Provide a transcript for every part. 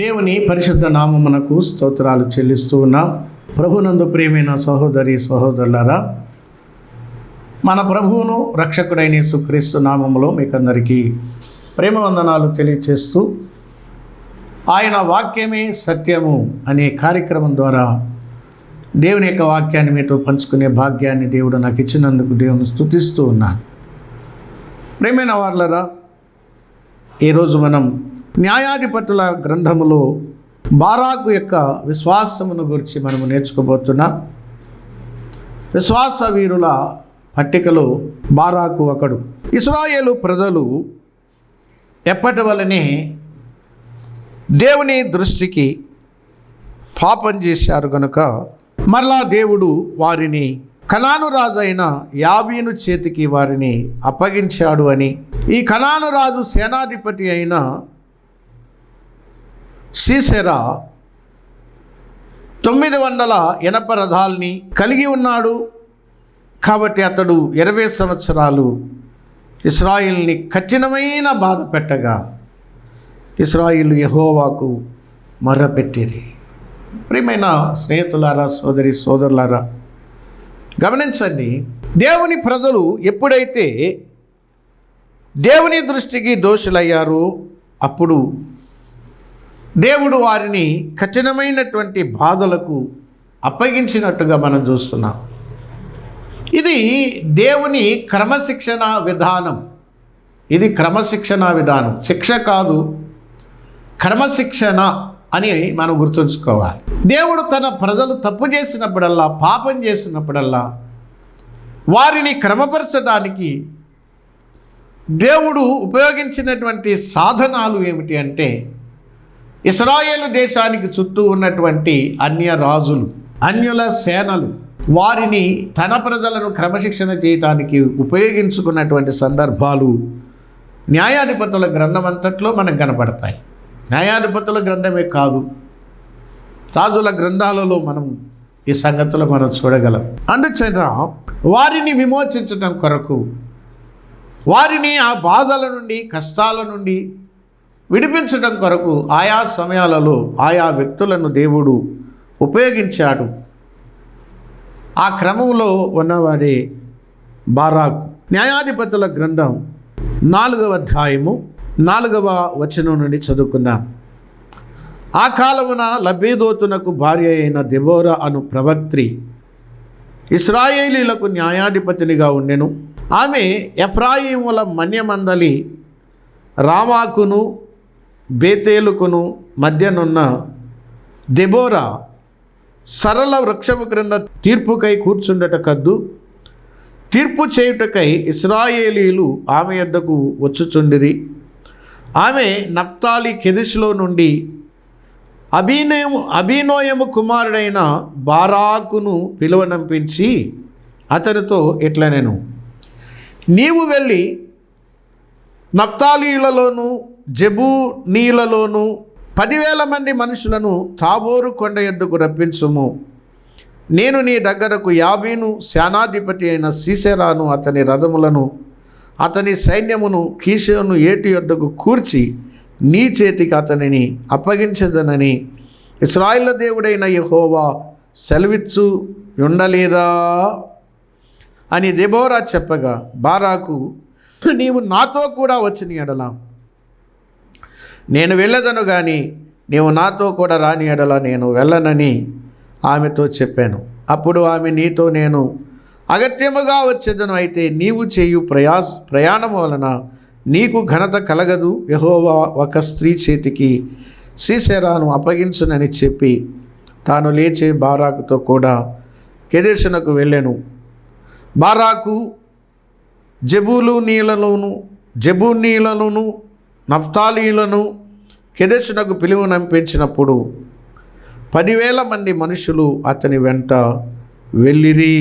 దేవుని పరిశుద్ధ నామమునకు స్తోత్రాలు చెల్లిస్తూ ఉన్నాం. ప్రభునందు ప్రియమైన సహోదరి సహోదరులారా, మన ప్రభువును రక్షకుడైన యేసుక్రీస్తు నామములో మీకందరికీ ప్రేమ వందనాలు తెలియచేస్తూ, ఆయన వాక్యమే సత్యము అనే కార్యక్రమం ద్వారా దేవుని యొక్క వాక్యాన్ని మీతో పంచుకునే భాగ్యాన్ని దేవుడు నాకు ఇచ్చినందుకు దేవుని స్తుతిస్తూ ఉన్నాను. ప్రేమైన వారలారా, ఈరోజు మనం న్యాయాధిపతుల గ్రంథములో బారాకు యొక్క విశ్వాసమును గురించి మనము నేర్చుకోబోతున్నాం. విశ్వాస వీరుల పట్టికలో బారాకు ఒకడు. ఇశ్రాయేలు ప్రజలు ఎప్పటి వలనే దేవుని దృష్టికి పాపం చేశారు గనుక మరలా దేవుడు వారిని కనాను రాజు అయిన యాబీను చేతికి వారిని అప్పగించాడు అని, ఈ కనాను రాజు సేనాధిపతి అయిన సీసెరా 900 ఇనప రథాల్ని కలిగి ఉన్నాడు. కాబట్టి అతడు 20 సంవత్సరాలు ఇశ్రాయిల్ని కఠినమైన బాధ పెట్టగా ఇశ్రాయిలు యెహోవాకు మొర్రపెట్టిరి. ప్రియమైన స్నేహితులారా, సోదరి సోదరులారా, గమనించండి. దేవుని ప్రజలు ఎప్పుడైతే దేవుని దృష్టికి దోషులయ్యారో అప్పుడు దేవుడు వారిని కఠినమైనటువంటి బాధలకు అప్పగించినట్టుగా మనం చూస్తున్నాం. ఇది దేవుని క్రమశిక్షణ విధానం. ఇది క్రమశిక్షణ విధానం, శిక్ష కాదు, క్రమశిక్షణ అని మనం గుర్తుంచుకోవాలి. దేవుడు తన ప్రజలు తప్పు చేసినప్పుడల్లా, పాపం చేసినప్పుడల్లా వారిని క్రమపరచడానికి దేవుడు ఉపయోగించినటువంటి సాధనాలు ఏమిటి అంటే, ఇశ్రాయేలు దేశానికి చుట్టూ ఉన్నటువంటి అన్య రాజులు, అన్యుల సేనలు వారిని తన ప్రజలను క్రమశిక్షణ చేయడానికి ఉపయోగించుకున్నటువంటి సందర్భాలు న్యాయాధిపతుల గ్రంథం అంతట్లో మనకు కనపడతాయి. న్యాయాధిపతుల గ్రంథమే కాదు, రాజుల గ్రంథాలలో మనం ఈ సంగతులు మనం చూడగలం. అందుచేత వారిని విమోచించడం కొరకు, వారిని ఆ బాధల నుండి, కష్టాల నుండి విడిపించడం కొరకు ఆయా సమయాలలో ఆయా వ్యక్తులను దేవుడు ఉపయోగించాడు. ఆ క్రమంలో ఉన్నవాడే బారాకు. న్యాయాధిపతుల గ్రంథం 4వ అధ్యాయము 4వ వచనం నుండి చదువుకున్నాం. ఆ కాలమున లబ్బేదోతునకు భార్య అయిన దెబోరా అను ప్రవక్త్రి ఇశ్రాయేలీలకు న్యాయాధిపతినిగా ఉండెను. ఆమె ఎఫ్రాయిముల మన్యమందలి రామాకును బేతేలుకును మధ్యనున్న దెబోరా సరళ వృక్షము క్రింద తీర్పుకై కూర్చుండట కద్దు. తీర్పు చేయుటకై ఇశ్రాయేలీలు ఆమె యొద్దకు వచ్చుచుండిరి. ఆమె నప్తాలి కెదెషులో నుండి అబీనోయము కుమారుడైన బారాకును పిలువనంపించి అతనితో ఇట్లనెను, నీవు వెళ్ళి నఫ్తాలీలలోను జెబూనీలలోను 10,000 మంది మనుషులను తాబోరు కొండ యొద్దకు రప్పించుము. నేను నీ దగ్గరకు యాబీను సేనాధిపతి అయిన సీసెరాను, అతని రథములను, అతని సైన్యమును కీషోను ఏటి యొద్దకు కూర్చి నీ చేతికి అతనిని అప్పగించదనని ఇశ్రాయేలు దేవుడైన యెహోవా సెలవిచ్చు ఉండలేదా అని దెబోరా చెప్పగా, బారాకు, నీవు నాతో కూడా వచ్చిన ఎడల నేను వెళ్ళదను, కానీ నీవు నాతో కూడా రాని ఎడల నేను వెళ్ళనని ఆమెతో చెప్పాను. అప్పుడు ఆమె, నీతో నేను అగత్యముగా వచ్చేదను, అయితే నీవు చేయు ప్రయాణం వలన నీకు ఘనత కలగదు. యెహోవా ఒక స్త్రీ చేతికి సీసెరాను అప్పగించునని చెప్పి తాను లేచి బారాకుతో కూడా కెదెషునకు వెళ్ళెను. బారాకు జెబూనీలలోను నఫ్తాలీలను కెదెషునకు పిలువనంపించినప్పుడు 10,000 మంది మనుషులు అతని వెంట వెళ్ళిరి.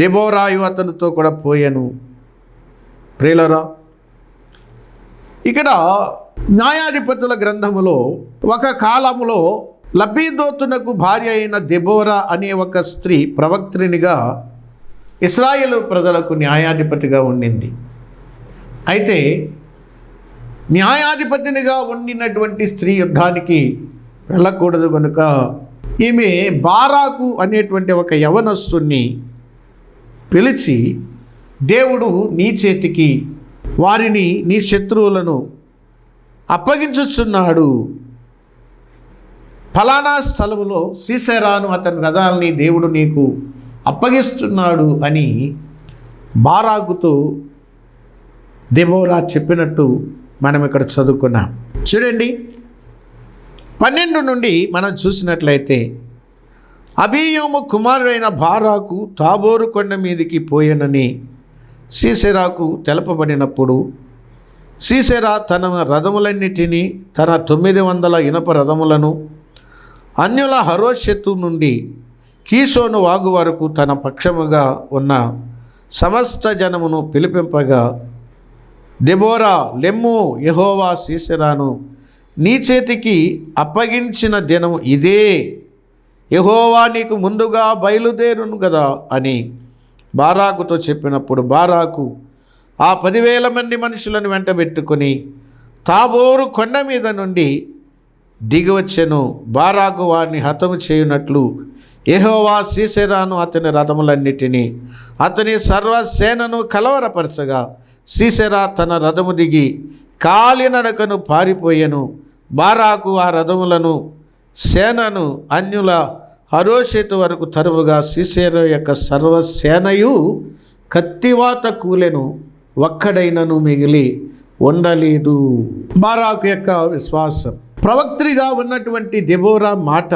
దెబోరాయు అతనితో కూడా పోయాను. ప్రియులారా, ఇక్కడ న్యాయాధిపతుల గ్రంథములో ఒక కాలములో లబ్బీదోతునకు భార్య అయిన దెబోరా అనే ఒక స్త్రీ ప్రవక్త్రినిగా ఇశ్రాయేలు ప్రజలకు న్యాయాధిపతిగా ఉండింది. అయితే న్యాయాధిపతినిగా ఉండినటువంటి స్త్రీ యుద్ధానికి వెళ్ళకూడదు కనుక ఈమె బారాకు అనేటువంటి ఒక యవనస్తుని పిలిచి, దేవుడు నీ చేతికి వారిని, నీ శత్రువులను అప్పగించుచున్నాడు, ఫలానా స్థలములో సీసెరాను అతని రథాలని దేవుడు నీకు అప్పగిస్తున్నాడు అని బారాకుతో దెబోరా చెప్పినట్టు మనం ఇక్కడ చదువుకున్నాం. చూడండి, 12 నుండి మనం చూసినట్లయితే, అబీయోము కుమారుడైన బారాకు తాబోరు కొండ మీదికి పోయెనని సీసెరాకు తెలపబడినప్పుడు, సీసెరా తన రథములన్నిటినీ, తన 900 ఇనప రథములను అన్యుల హరోషెతు నుండి కీషోను వాగు వరకు తన పక్షముగా ఉన్న సమస్త జనమును పిలిపింపగా, దెబోరా, లెమ్ము, యెహోవా సీసెరాను నీ చేతికి అప్పగించిన దినం ఇదే, యెహోవా నీకు ముందుగా బయలుదేరును కదా అని బారాకుతో చెప్పినప్పుడు, బారాకు ఆ 10,000 మంది మనుషులను వెంటబెట్టుకొని తాబోరు కొండ మీద నుండి దిగివచ్చెను. బారాకు వారిని హతము చేయునట్లు యెహోవా సీసెరాను అతని రథములన్నిటినీ అతని సర్వసేనను కలవరపరచగా, సీసెరా తన రథము దిగి కాలినడకను పారిపోయెను. బారాకు ఆ రథములను, సేనను అన్యుల హరోషెతు వరకు తరువుగా సీసెరా యొక్క సర్వసేనయు కత్తివాత కూలెను, ఒక్కడైనను మిగిలి ఉండలేదు. బారాకు యొక్క విశ్వాసం. ప్రవక్త్రిగా ఉన్నటువంటి దెబోరా మాట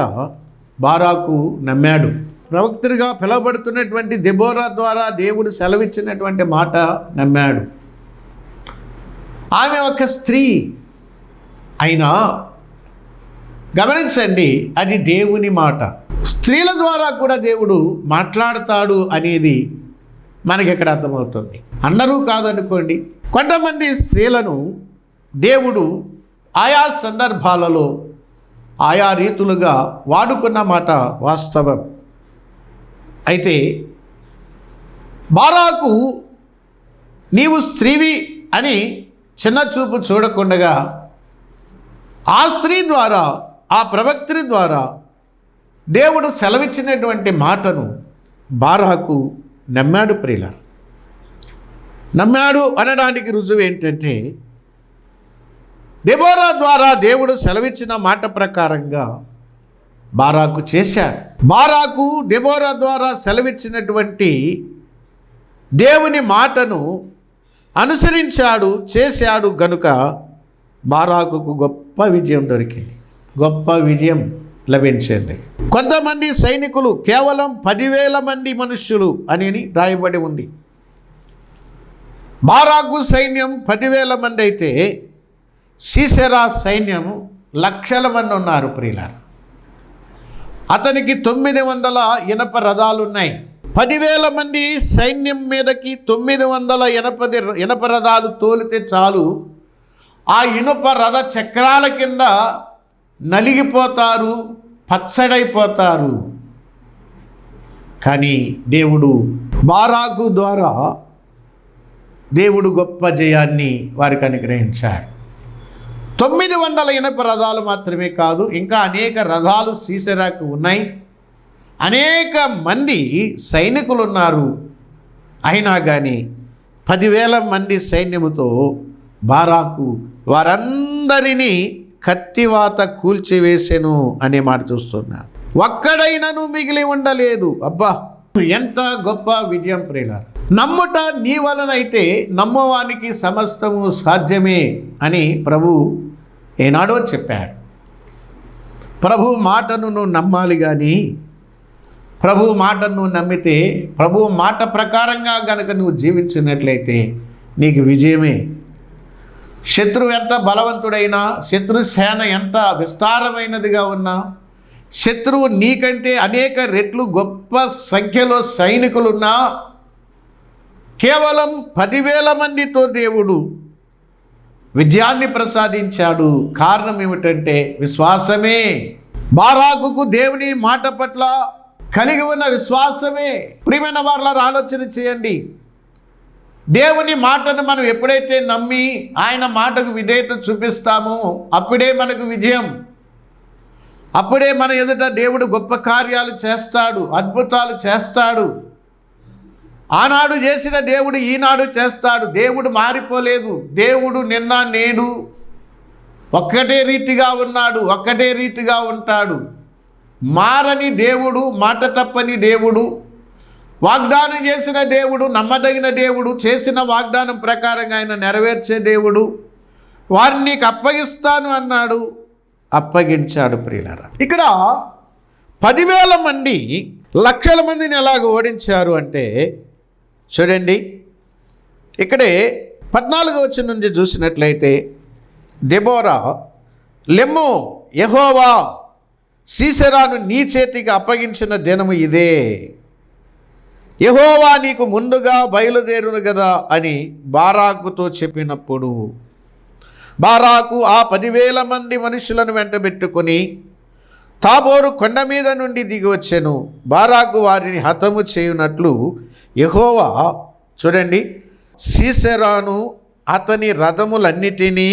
బారాకు నమ్మాడు. ప్రవక్త్రిగా పిలువబడుతున్నటువంటి దెబోరా ద్వారా దేవుడు సెలవిచ్చినటువంటి మాట నమ్మాడు. ఆమె ఒక స్త్రీ అయినా గమనించండి, అది దేవుని మాట. స్త్రీల ద్వారా కూడా దేవుడు మాట్లాడతాడు అనేది మనకి ఇక్కడ అర్థమవుతుంది. అందరూ కాదనుకోండి, కొంతమంది స్త్రీలను దేవుడు ఆయా సందర్భాలలో ఆయా రీతులుగా వాడుకున్న మాట వాస్తవం. అయితే బారాకు నీవు స్త్రీవి అని చిన్న చూపు చూడకుండగా ఆ స్త్రీ ద్వారా, ఆ ప్రవక్త్రి ద్వారా దేవుడు సెలవిచ్చినటువంటి మాటను బారాకు నమ్మాడు. ప్రియులారా, నమ్మాడు అనడానికి రుజువు ఏంటంటే, దెబోరా ద్వారా దేవుడు సెలవిచ్చిన మాట ప్రకారంగా బారాకు చేశాడు. బారాకు దెబోరా ద్వారా సెలవిచ్చినటువంటి దేవుని మాటను అనుసరించాడు, చేశాడు గనుక బారాకుకు గొప్ప విజయం దొరికింది, గొప్ప విజయం లభించింది. కొంతమంది సైనికులు కేవలం 10,000 మంది మనుష్యులు అని రాయబడి ఉంది. బారాకు సైన్యం 10,000 మంది అయితే సీసెరా సైన్యం లక్షల మంది ఉన్నారు. ప్రియులారా, అతనికి 900 ఇనప రథాలున్నాయి. 10,000 మంది సైన్యం మీదకి 900 ఇనప రథాలు తోలితే చాలు, ఆ ఇనుప రథ చక్రాల కింద నలిగిపోతారు, పచ్చడైపోతారు. కానీ దేవుడు బారాకు ద్వారా దేవుడు గొప్ప జయాన్ని వారికి అనుగ్రహించాడు. 900 ఇనప రథాలు మాత్రమే కాదు, ఇంకా అనేక రథాలు సీసెరాకు ఉన్నాయి, అనేక మంది సైనికులు ఉన్నారు. అయినా కానీ 10,000 మంది సైన్యముతో బారాకు వారందరినీ కత్తివాత కూల్చివేసెను అనే మాట చూస్తున్నా. ఒక్కడైనను మిగిలి ఉండలేదు. అబ్బా, ఎంత గొప్ప విజయం ప్రియులారా! నమ్ముట నీ వలనైతే నమ్మవానికి సమస్తము సాధ్యమే అని ప్రభు ఏనాడో చెప్పాడు. ప్రభు మాటను నువ్వు నమ్మాలి, కానీ ప్రభు మాటను నువ్వు నమ్మితే, ప్రభు మాట ప్రకారంగా గనక నువ్వు జీవించినట్లయితే నీకు విజయమే. శత్రువు ఎంత బలవంతుడైనా, శత్రు సేన ఎంత విస్తారమైనదిగా ఉన్నా, శత్రువు నీకంటే అనేక రెట్లు గొప్ప సంఖ్యలో సైనికులున్నా, కేవలం 10,000 మందితో దేవుడు విజయాన్ని ప్రసాదించాడు. కారణం ఏమిటంటే విశ్వాసమే. బారాకుకు దేవుని మాట పట్ల కలిగి ఉన్న విశ్వాసమే. ప్రియమైన వారలారా, ఆలోచన చేయండి. దేవుని మాటను మనం ఎప్పుడైతే నమ్మి ఆయన మాటకు విధేయత చూపిస్తామో అప్పుడే మనకు విజయం. అప్పుడే మన ఎదుట దేవుడు గొప్ప కార్యాలు చేస్తాడు, అద్భుతాలు చేస్తాడు. ఆనాడు చేసిన దేవుడు ఈనాడు చేస్తాడు. దేవుడు మారిపోలేదు. దేవుడు నిన్న నేడు ఒక్కటే రీతిగా ఉన్నాడు, ఒక్కటే రీతిగా ఉంటాడు. మారని దేవుడు, మాట తప్పని దేవుడు, వాగ్దానం చేసిన దేవుడు, నమ్మదగిన దేవుడు, చేసిన వాగ్దానం ప్రకారంగా ఆయన నెరవేర్చే దేవుడు. వారిని నీకు అప్పగిస్తాను అన్నాడు, అప్పగించాడు. ప్రియులారా, ఇక్కడ 10,000 మంది లక్షల మందిని ఎలాగ ఓడించారు అంటే చూడండి, ఇక్కడే 14వ వచనం నుంచి చూసినట్లయితే, దెబోరా, లెమ్ము, యెహోవా సీసెరాను నీ చేతికి అప్పగించిన దినము ఇదే, యెహోవా నీకు ముందుగా బయలుదేరును కదా అని బారాకుతో చెప్పినప్పుడు, బారాకు ఆ 10,000 మంది మనుషులను వెంటబెట్టుకొని తాబోరు కొండ మీద నుండి దిగి వచ్చెను. బారాకు వారిని హతము చేయునట్లు యెహోవా, చూడండి, సీసెరాను అతని రథములన్నిటినీ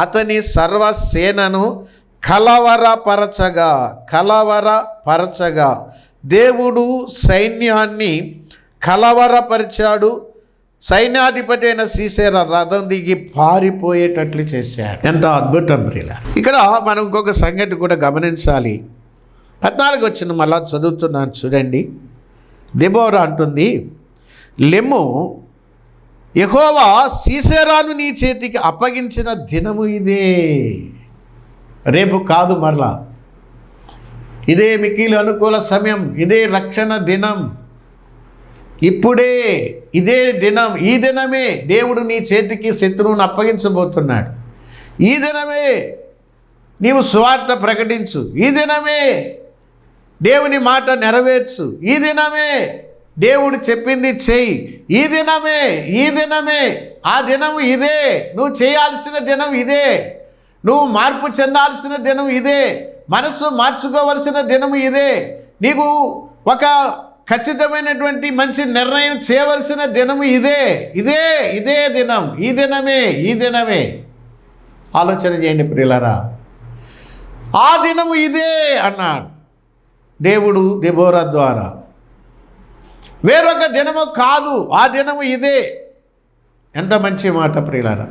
అతని సర్వసేనను కలవరపరచగా దేవుడు సైన్యాన్ని కలవరపరిచాడు. సైన్యాధిపతి అయిన సీసెరా రథం దిగి పారిపోయేటట్లు చేశాడు. ఎంత అద్భుతం ప్రియులారా. ఇక్కడ మనం ఇంకొక సంగతి కూడా గమనించాలి. 14వ వచనం మళ్ళా చదువుతున్నాను చూడండి. దెబోరా అంటుంది, లెమ్ము, యెహోవా సీసెరాను నీ చేతికి అప్పగించిన దినము ఇదే. రేపు కాదు, మరలా ఇదే మిక్కిలి అనుకూల సమయం, ఇదే రక్షణ దినం, ఇప్పుడే ఇదే దినం. ఈ దినమే దేవుడు నీ చేతికి శత్రువును అప్పగించబోతున్నాడు. ఈ దినమే నీవు సువార్త ప్రకటించు. ఈ దినమే దేవుని మాట నెరవేర్చు. ఈ దినమే దేవుడు చెప్పింది చెయ్యి. ఈ దినమే ఆ దినం ఇదే. నువ్వు చేయాల్సిన దినం ఇదే. నువ్వు మార్పు చెందాల్సిన దినం ఇదే. మనసు మార్చుకోవలసిన దినం ఇదే. నీకు ఒక ఖచ్చితమైనటువంటి మంచి నిర్ణయం చేయవలసిన దినం ఇదే దినం. ఈ దినమే ఆలోచన చేయండి ప్రియులారా. ఆ దినము ఇదే అన్నాడు దేవుడు దెబోరా ద్వారా. వేరొక దినము కాదు, ఆ దినము ఇదే. ఎంత మంచి మాట ప్రియులారా.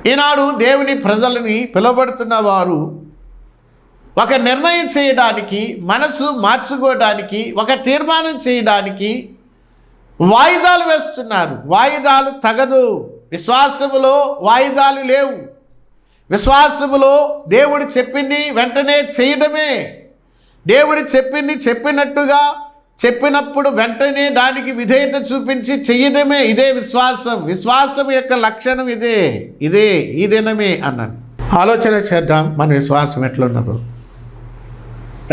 ఈనాడు దేవుని ప్రజలని పిలువబడుతున్న వారు ఒక నిర్ణయం చేయడానికి, మనసు మార్చుకోవడానికి, ఒక తీర్మానం చేయడానికి వాయిదాలు వేస్తున్నారు. వాయిదాలు తగదు. విశ్వాసములో వాయిదాలు లేవు. విశ్వాసములో దేవుడు చెప్పింది వెంటనే చేయడమే. దేవుడు చెప్పింది చెప్పినట్టుగా, చెప్పినప్పుడు వెంటనే దానికి విధేయత చూపించి చెయ్యడమే. ఇదే విశ్వాసం. విశ్వాసం యొక్క లక్షణం ఇదే. ఈ దినమే అన్నాను. ఆలోచన చేద్దాం, మన విశ్వాసం ఎట్లున్నదో.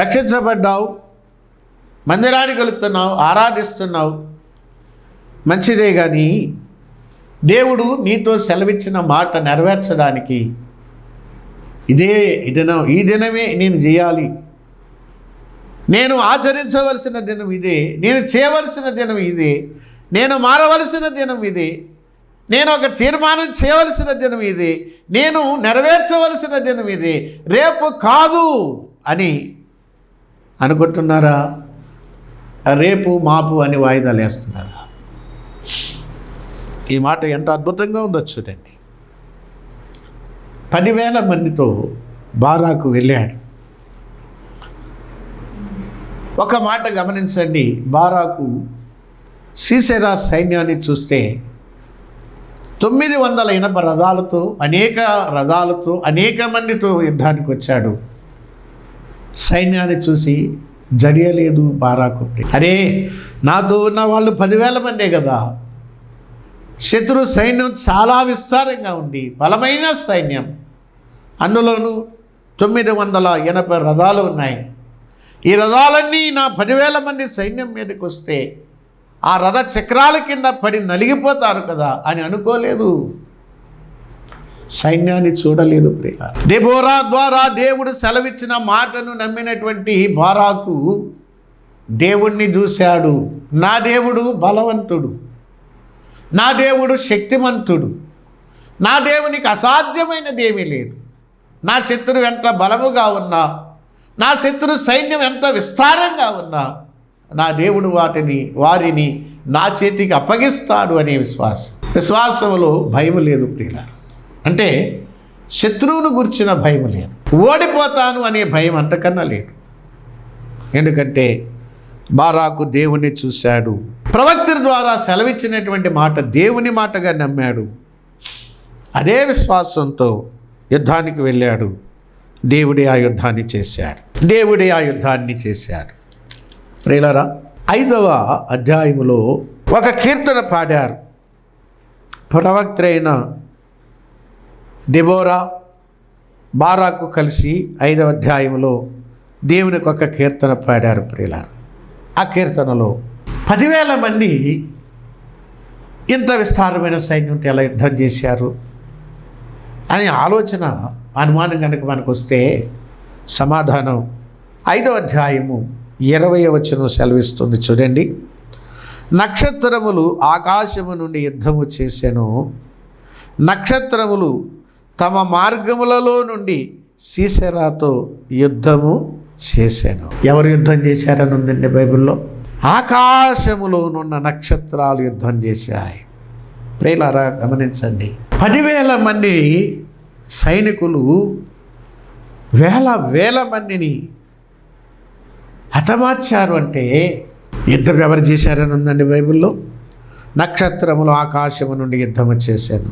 రక్షించబడ్డావు, మందిరానికి వెళుతున్నావు, ఆరాధిస్తున్నావు, మంచిదే. కానీ దేవుడు నీతో సెలవిచ్చిన మాట నెరవేర్చడానికి ఈ దినమే నేను చేయాలి, నేను ఆచరించవలసిన దినం ఇదే, నేను చేయవలసిన దినం ఇదే, నేను మారవలసిన దినం ఇదే, నేను ఒక తీర్మానం చేయవలసిన దినం ఇదే, నేను నెరవేర్చవలసిన దినం ఇదే, రేపు కాదు అని అనుకుంటున్నారా? రేపు మాపు అని వాయిదాలు వేస్తున్నారా? ఈ మాట ఎంత అద్భుతంగా ఉందో చూడండి. 10,000 మందితో బారాకు వెళ్ళాడు. ఒక మాట గమనించండి. బారాకు సీసెరా సైన్యాన్ని చూస్తే 900 ఇనప రథాలతో, అనేక మందితో యుద్ధానికి వచ్చాడు. సైన్యాన్ని చూసి జడియలేదు బారాకు. అరే, నాతో ఉన్న వాళ్ళు 10,000 మందే కదా. శత్రు సైన్యం చాలా విస్తారంగా ఉంది, బలమైన సైన్యం. అందులోనూ 900 ఇనప రథాలు ఉన్నాయి. ఈ రథాలన్నీ నా 10,000 మంది సైన్యం మీదకి వస్తే ఆ రథ చక్రాల కింద పడి నలిగిపోతారు కదా అని అనుకోలేదు. సైన్యాన్ని చూడలేదు ప్రియ. దెబోరా ద్వారా దేవుడు సెలవిచ్చిన మాటను నమ్మినటువంటి బారాకు దేవుణ్ణి చూశాడు. నా దేవుడు బలవంతుడు, నా దేవుడు శక్తిమంతుడు, నా దేవునికి అసాధ్యమైనది ఏమీ లేదు. నా శత్రువు ఎంత బలముగా ఉన్నా, నా శత్రు సైన్యం ఎంత విస్తారంగా ఉన్నా, నా దేవుడు వారిని నా చేతికి అప్పగిస్తాడు అనే విశ్వాసంలో భయం లేదు ప్రియులారా. అంటే శత్రువును గురించిన భయం లేదు, ఓడిపోతాను అనే భయం అంతకన్నా లేదు. ఎందుకంటే బారాకు దేవుణ్ణి చూశాడు, ప్రవక్త ద్వారా సెలవిచ్చినటువంటి మాట దేవుని మాటగా నమ్మాడు. అదే విశ్వాసంతో యుద్ధానికి వెళ్ళాడు. దేవుడే ఆ యుద్ధాన్ని చేశాడు. ప్రియులారా, 5వ అధ్యాయములో ఒక కీర్తన పాడారు. ప్రవక్త అయిన దెబోరా బారాకు కలిసి 5వ అధ్యాయంలో దేవునికి ఒక కీర్తన పాడారు ప్రియులారా. ఆ కీర్తనలో 10,000 మంది ఇంత విస్తారమైన సైన్యంతో ఎలా యుద్ధం చేశారు అనే అనుమానం కనుక మనకు వస్తే సమాధానం 5వ అధ్యాయము 20వ వచనం సెలవిస్తుంది. చూడండి, నక్షత్రములు ఆకాశము నుండి యుద్ధము చేసెను, నక్షత్రములు తమ మార్గములలో నుండి సీసెరాతో యుద్ధము చేశాను. ఎవరు యుద్ధం చేశారని ఉందండి బైబిల్లో? ఆకాశములోనున్న నక్షత్రాలు యుద్ధం చేశాయి. ప్రియులారా గమనించండి, 10,000 మంది సైనికులు వేల మందిని హతమార్చారు. అంటే యుద్ధం ఎవరు చేశారని ఉందండి బైబిల్లో? నక్షత్రములు ఆకాశము నుండి యుద్ధము చేశాను,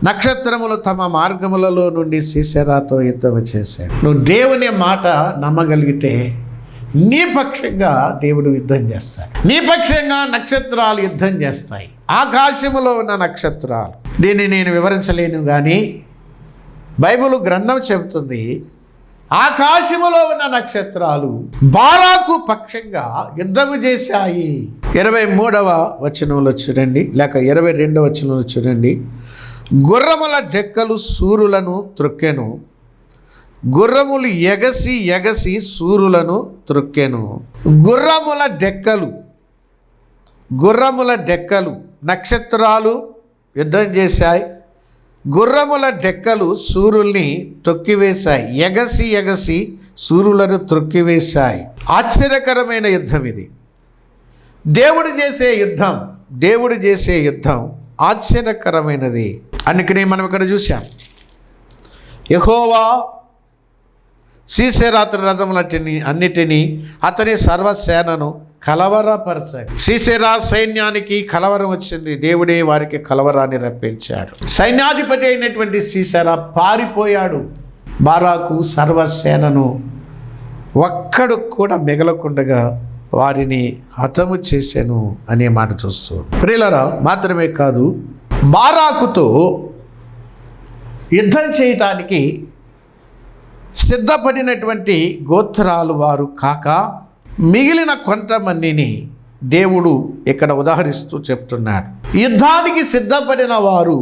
నక్షత్రములు తమ మార్గములలో నుండి సీసెరాతో యుద్ధము చేశాను. నువ్వు దేవుని మాట నమ్మగలిగితే నీ పక్షంగా దేవుడు యుద్ధం చేస్తాడు, నీ పక్షంగా నక్షత్రాలు యుద్ధం చేస్తాయి. ఆకాశములో ఉన్న నక్షత్రాలు, దీన్ని నేను వివరించలేను కానీ బైబిల్ గ్రంథం చెబుతుంది, ఆకాశములో ఉన్న నక్షత్రాలు బారాకు పక్షంగా యుద్ధము చేశాయి. 23వ వచనంలో చూడండి, లేక 22వ వచనంలో చూడండి. గుర్రముల డెక్కలు సూరులను త్రొక్కెను, గుర్రములు ఎగసి సూరులను త్రొక్కెను. గుర్రముల డెక్కలు నక్షత్రాలు యుద్ధం చేశాయి, గుర్రముల డెక్కలు సూరుల్ని తొక్కివేశాయి, ఎగసి సూరులను త్రొక్కివేశాయి. ఆశ్చర్యకరమైన యుద్ధం ఇది. దేవుడు చేసే యుద్ధం ఆశ్చర్యకరమైనది. అందుకనే మనం ఇక్కడ చూసాం, యెహోవా సీసెరా అన్నిటినీ అతని సర్వసేనను కలవరపరచాడు. సీసెరా సైన్యానికి కలవరం వచ్చింది, దేవుడే వారికి కలవరాన్ని రప్పించాడు. సైన్యాధిపతి అయినటువంటి సీసెరా పారిపోయాడు. బారాకు సర్వసేనను ఒక్కడు కూడా మిగలకుండగా వారిని హతము చేశాను అనే మాట చూస్తూ ప్రియులారా, మాత్రమే కాదు, బారాకుతో యుద్ధం చేయటానికి సిద్ధపడినటువంటి గోత్రాలు వారు కాక మిగిలిన కొంతమందిని దేవుడు ఇక్కడ ఉదాహరిస్తూ చెప్తున్నాడు. యుద్ధానికి సిద్ధపడిన వారు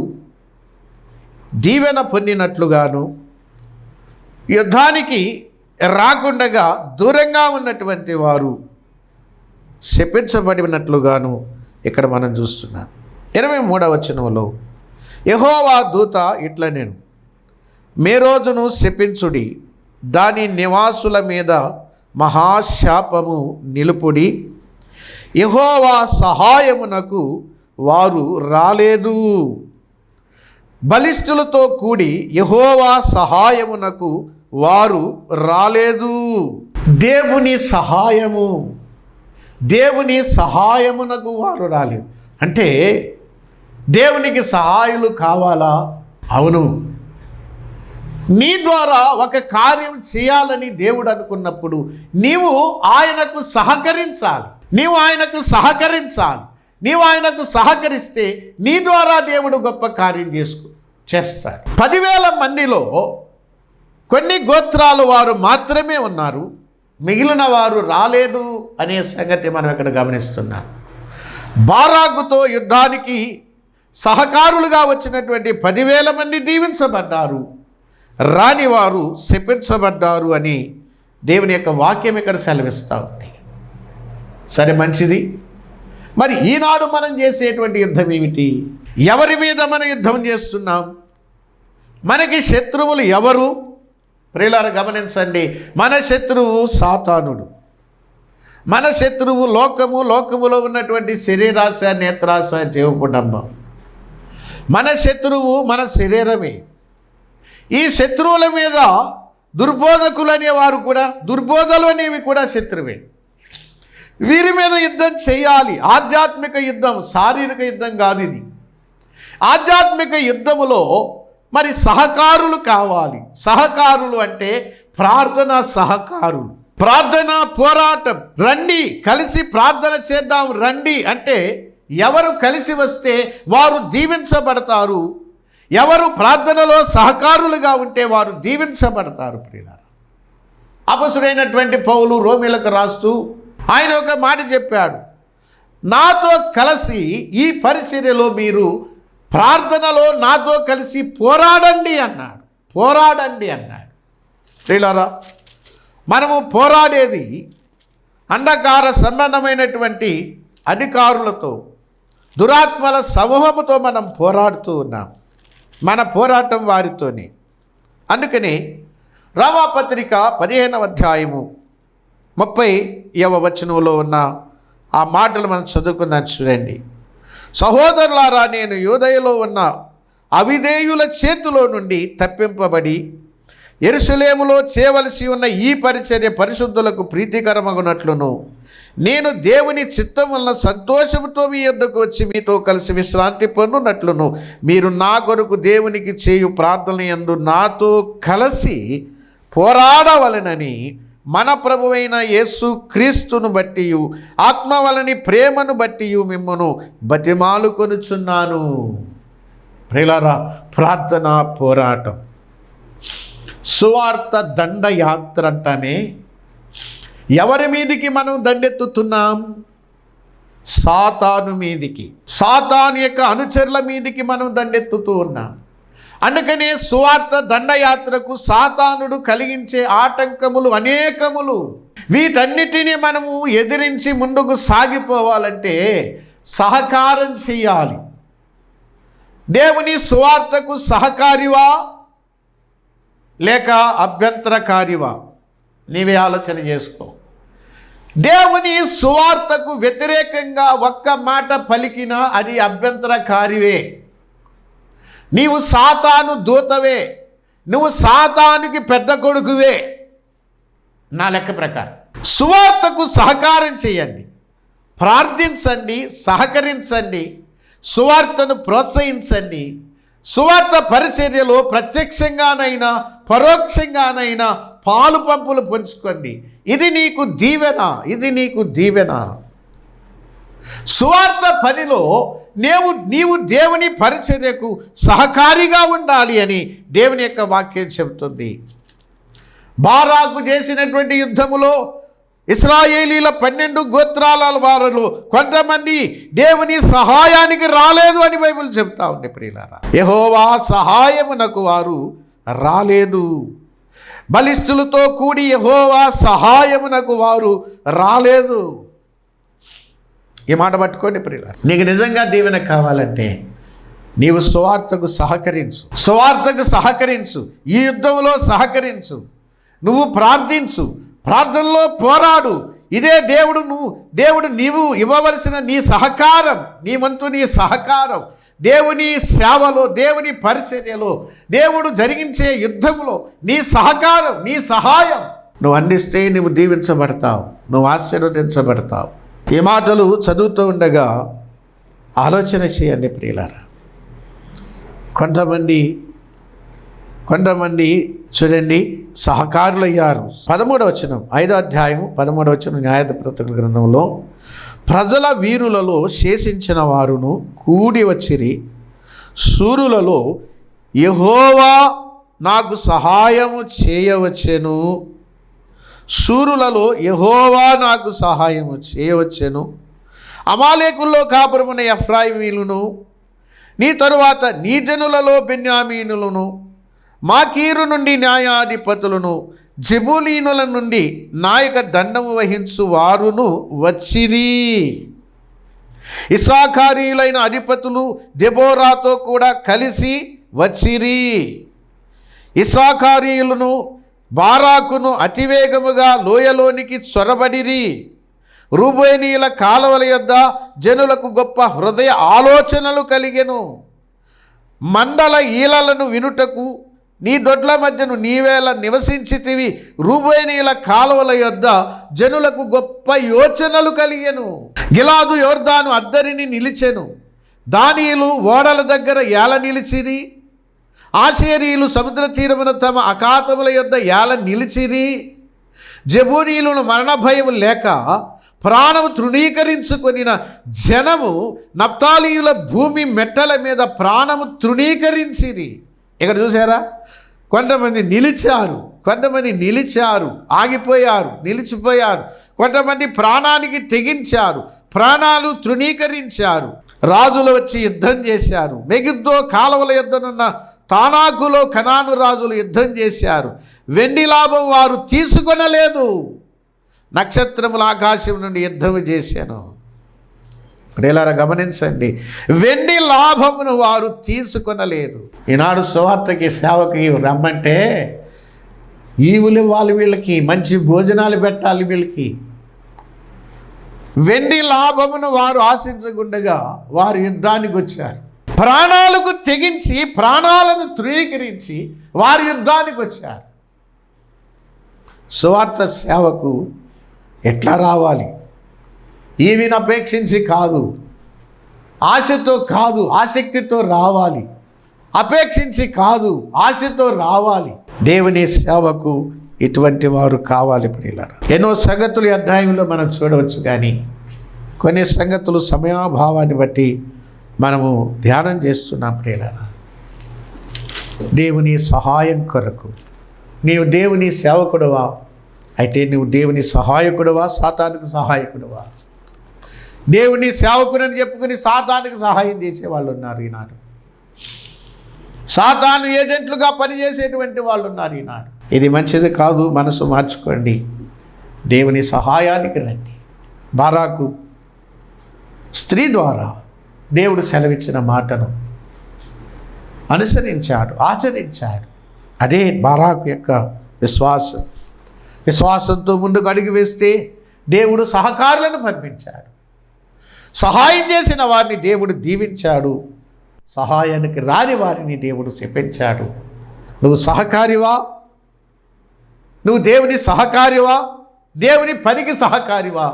దీవెన పొందినట్లుగాను, యుద్ధానికి రాకుండగా దూరంగా ఉన్నటువంటి వారు శపించబడినట్లుగాను ఇక్కడ మనం చూస్తున్నాం. 23వ వచనంలో యెహోవా దూత ఇట్లా నేను మేరోజును శపించుడి, దాని నివాసుల మీద మహాశాపము నిలుపుడి, యెహోవా సహాయమునకు వారు రాలేదు. బలిష్ఠులతో కూడి యెహోవా సహాయమునకు వారు రాలేదు. దేవుని సహాయమునకు వారు రాలేదు. అంటే దేవునికి సహాయులు కావాలా? అవును. నీ ద్వారా ఒక కార్యం చేయాలని దేవుడు అనుకున్నప్పుడు నీవు ఆయనకు సహకరించాలి. నీవు ఆయనకు సహకరిస్తే నీ ద్వారా దేవుడు గొప్ప కార్యం చేస్తాడు. 10,000 మందిలో కొన్ని గోత్రాలు వారు మాత్రమే ఉన్నారు, మిగిలిన వారు రాలేదు అనే సంగతి మనం ఇక్కడ గమనిస్తున్నాం. బారాకుతో యుద్ధానికి సహకారులుగా వచ్చినటువంటి 10,000 మంది దీవించబడ్డారు, రాని వారు శపించబడ్డారు అని దేవుని యొక్క వాక్యం ఇక్కడ సెలవిస్తూ ఉంది. సరే, మంచిది. మరి ఈనాడు మనం చేసేటువంటి యుద్ధం ఏమిటి? ఎవరి మీద మనం యుద్ధం చేస్తున్నాం? మనకి శత్రువులు ఎవరు? ప్రియులారా గమనించండి, మన శత్రువు సాతానుడు, మన శత్రువు లోకము, లోకములో ఉన్నటువంటి శరీరాశ, నేత్రాశ, జీవపుడంబం. మన శత్రువు మన శరీరమే. ఈ శత్రువుల మీద దుర్బోధకులు అనేవారు కూడా, దుర్బోధలు అనేవి కూడా శత్రువే. వీరి మీద యుద్ధం చేయాలి. ఆధ్యాత్మిక యుద్ధం, శారీరక యుద్ధం కాదు ఇది. ఆధ్యాత్మిక యుద్ధములో మరి సహకారులు కావాలి. సహకారులు అంటే ప్రార్థనా సహకారులు, ప్రార్థనా పోరాటం. రండి కలిసి ప్రార్థన చేద్దాం రండి అంటే ఎవరు కలిసి వస్తే వారు దీవించబడతారు. ఎవరు ప్రార్థనలో సహకారులుగా ఉంటే వారు దీవించబడతారు. ప్రియులారా, అపొస్తలుడైనటువంటి పౌలు రోమీయులకు రాస్తూ ఆయన ఒక మాట చెప్పాడు, నాతో కలిసి ఈ పరిచర్యలో మీరు ప్రార్థనలో నాతో కలిసి పోరాడండి అన్నాడు. పోరాడండి అన్నాడు. ప్రియులారా, మనము పోరాడేది అంధకార సంబంధమైనటువంటి అధికారులతో, దురాత్మల సమూహముతో మనం పోరాడుతూ ఉన్నాం. మన పోరాటం వారితోనే. అందుకని రోమాపత్రిక 15వ అధ్యాయము 30వ వచనంలో ఉన్న ఆ మాటలు మనం చదువుకుందాం. చూడండి, సహోదరులారా, నేను యూదయలో ఉన్న అవిధేయుల చేతిలో నుండి తప్పింపబడి యెరూషలేములో చేయవలసి ఉన్న ఈ పరిచర్య పరిశుద్ధులకు ప్రీతికరమగునట్లును నేను దేవుని చిత్తం వలన సంతోషంతో మీ యొద్దకు వచ్చి మీతో కలిసి విశ్రాంతి పొందునట్లును మీరు నా కొరకు దేవునికి చేయు ప్రార్థన యందు నాతో కలిసి పోరాడవలెనని మన ప్రభువైన యేసు క్రీస్తును బట్టి ఆత్మ వలని ప్రేమను బట్టి మిమ్మును బతిమాలుకొనుచున్నాను. ప్రియులారా, ప్రార్థన పోరాటం, సువార్త దండయాత్ర అంటామే. ఎవరి మీదికి మనం దండెత్తుతున్నాం? సాతాను మీదికి, సాతాను యొక్క అనుచరుల మీదికి మనం దండెత్తుతూ ఉన్నాం. అందుకనే సువార్త దండయాత్రకు సాతానుడు కలిగించే ఆటంకములు అనేకములు. వీటన్నిటినీ మనము ఎదిరించి ముందుకు సాగిపోవాలంటే సహకారం చేయాలి. దేవుని సువార్తకు సహకారివా లేక అభ్యంతరకారివా? నీవే ఆలోచన చేసుకో. దేవుని సువార్తకు వ్యతిరేకంగా ఒక్క మాట పలికినా అది అభ్యంతరకారివే. నీవు సాతాను దూతవే, నువ్వు సాతానుకి పెద్ద కొడుకువే నా లెక్క ప్రకారం. సువార్తకు సహకారం చేయండి, ప్రార్థించండి, సహకరించండి, సువార్తను ప్రోత్సహించండి. సువార్త పరిచర్యలో ప్రత్యక్షంగానైనా పరోక్షంగానైనా పాలు పంపులు పంచుకోండి. ఇది నీకు దీవెన, ఇది నీకు దీవెన. సువార్త పనిలో నీవు దేవుని పరిచర్యకు సహకారిగా ఉండాలి అని దేవుని యొక్క వాక్యం చెబుతుంది. బారాకు చేసినటువంటి యుద్ధములో ఇశ్రాయేలీల 12 గోత్రాల వారిలో కొంతమంది దేవుని సహాయానికి రాలేదు అని బైబిల్ చెప్తా ఉంది. ప్రియులారా, యెహోవా సహాయమునకు వారు రాలేదు. బలిష్ఠులతో కూడి యెహోవా సహాయమునకు వారు రాలేదు. ఈ మాట పట్టుకోండి ప్రియులారా. నీకు నిజంగా దీవెన కావాలంటే నీవు సువార్తకు సహకరించు, సువార్తకు సహకరించు, ఈ యుద్ధంలో సహకరించు, నువ్వు ప్రార్థించు, ప్రార్థనలో పోరాడు. ఇదే దేవుడు నీవు ఇవ్వవలసిన నీ సహకారం, నీ వంతు నీ సహకారం. దేవుని సేవలో, దేవుని పరిచర్యలో, దేవుడు జరిగించే యుద్ధంలో నీ సహకారం, నీ సహాయం నువ్వు అందిస్తే నువ్వు దీవించబడతావు, నువ్వు ఆశీర్వదించబడతావు. ఈ మాటలు చదువుతూ ఉండగా ఆలోచన చేయండి ప్రియులారా. కొంతమంది చూడండి సహకారులయ్యారు. 13వ వచనం 5వ అధ్యాయం 13వ వచనం న్యాయాధిపతుల గ్రంథంలో, ప్రజల వీరులలో శేషించిన వారును కూడి వచ్చిరి. శూరులలో యెహోవా నాకు సహాయము చేయవచ్చెను, శూరులలో యెహోవా నాకు సహాయము చేయవచ్చెను. అమాలేకుల్లో కాపురమున ఎఫ్రాయిమీలును, నీ తరువాత నీ జనులలో బెన్యామీనులను, మాకీరు నుండి న్యాయాధిపతులను, జెబూలీనుల నుండి నాయక దండము వహించు వారును వచ్చిరి. ఇశ్రాఖారీయులైన అధిపతులు దెబోరాతో కూడా కలిసి వచ్చిరి. ఇశ్రాఖారీయులను బారాకును అతివేగముగా లోయలోనికి చొరబడిరి. రూబేనీయుల కాలవల యొద్ద జనులకు గొప్ప హృదయ ఆలోచనలు కలిగెను. మండల ఈలలను వినుటకు నీ దొడ్ల మధ్యను నీవేళ నివసించితివి. రూబేనీయుల కాలువల యొద్ద జనులకు గొప్ప యోచనలు కలిగెను. గిలాదు యోర్దాను అద్దరిని నిలిచెను. దానీయులు ఓడల దగ్గర ఏల నిలిచిరి. ఆషేరీయులు సముద్ర తీరమున తమ అఖాతముల యొద్ద ఏల నిలిచిరి. జెబూనీయులను మరణ భయం లేక ప్రాణము తృణీకరించుకొనిన జనము నప్తాలీయుల భూమి మెట్టల మీద ప్రాణము తృణీకరించిరి. ఇక్కడ చూసారా, కొంతమంది నిలిచారు, ఆగిపోయారు, నిలిచిపోయారు. కొంతమంది ప్రాణానికి తెగించారు, ప్రాణాలు తృణీకరించారు. రాజులు వచ్చి యుద్ధం చేశారు. మెగిద్దో కాలువల యుద్ధనున్న తానాకులో కనాను రాజులు యుద్ధం చేశారు. వెండి లాభం వారు తీసుకొనలేదు. నక్షత్రముల ఆకాశం నుండి యుద్ధం చేశాను. ప్రియులారా గమనించండి, వెండి లాభమును వారు తీసుకొనలేదు. ఈనాడు సువార్తకి సేవకి రమ్మంటే ఈవులు వాళ్ళు వీళ్ళకి మంచి భోజనాలు పెట్టాలి. వీళ్ళకి వెండి లాభమును వారు ఆశించకుండగా వారు యుద్ధానికి వచ్చారు. ప్రాణాలకు తెగించి ప్రాణాలను తృణీకరించి వారు యుద్ధానికి వచ్చారు. సువార్త సేవకు ఎట్లా రావాలి? ఈవిని అపేక్షించి కాదు, ఆశతో కాదు, ఆసక్తితో రావాలి. అపేక్షించి కాదు, ఆశతో రావాలి. దేవుని సేవకు ఇటువంటి వారు కావాలి. ప్రియులారా, ఎన్నో సంగతులు అధ్యాయంలో మనం చూడవచ్చు, కానీ కొన్ని సంగతులు సమయాభావాన్ని బట్టి మనము ధ్యానం చేస్తున్నాం. ప్రియులారా, దేవుని సహాయం కొరకు నీవు దేవుని సేవకుడువా? అయితే నువ్వు దేవుని సహాయకుడువా, సాతానుకు సహాయకుడువా? దేవుని సేవకుడని చెప్పుకుని సాతానుకు సహాయం చేసేవాళ్ళు ఉన్నారు ఈనాడు. సాతాను ఏజెంట్లుగా పనిచేసేటువంటి వాళ్ళు ఉన్నారు ఈనాడు. ఇది మంచిది కాదు. మనసు మార్చుకోండి, దేవుని సహాయానికి రండి. బారాకు స్త్రీ ద్వారా దేవుడు సెలవిచ్చిన మాటను అనుసరించాడు, ఆచరించాడు. అదే బారాకు యొక్క విశ్వాసంతో ముందుకు అడుగు వేస్తే దేవుడు సహకారులను పంపించాడు. సహాయం చేసిన వారిని దేవుడు దీవించాడు, సహాయానికి రాని వారిని దేవుడు శపించాడు. నువ్వు సహకారివా? నువ్వు దేవుని సహకారివా? దేవుని పనికి సహకారివా?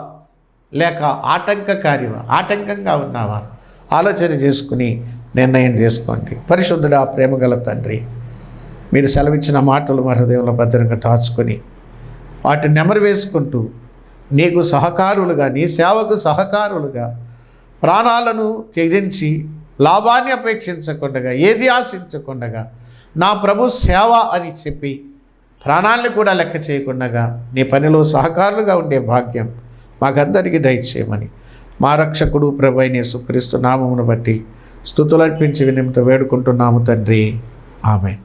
లేక ఆటంకకారివా? ఆటంకంగా ఉన్నావా? ఆలోచన చేసుకుని నిర్ణయం చేసుకోండి. పరిశుద్ధుడా, ప్రేమగల తండ్రి, మీరు సెలవిచ్చిన మాటలు మా హృదయంలో భద్రంగా దాచుకొని వాటిని నెమరు వేసుకుంటూ నీకు సహకారులుగా, నీ సేవకు సహకారులుగా ప్రాణాలను త్యజించి లాభాన్ని అపేక్షించకుండా, ఏది ఆశించకుండా నా ప్రభు సేవ అని చెప్పి ప్రాణాలను కూడా లెక్క చేయకుండా నీ పనిలో సహకారులుగా ఉండే భాగ్యం మాకందరికీ దయచేయమని మా రక్షకుడు ప్రభు అయిన యేసుక్రీస్తు నామమును బట్టి స్తుతులర్పించి వినయంతో వేడుకుంటున్నాము తండ్రి. ఆమేన్.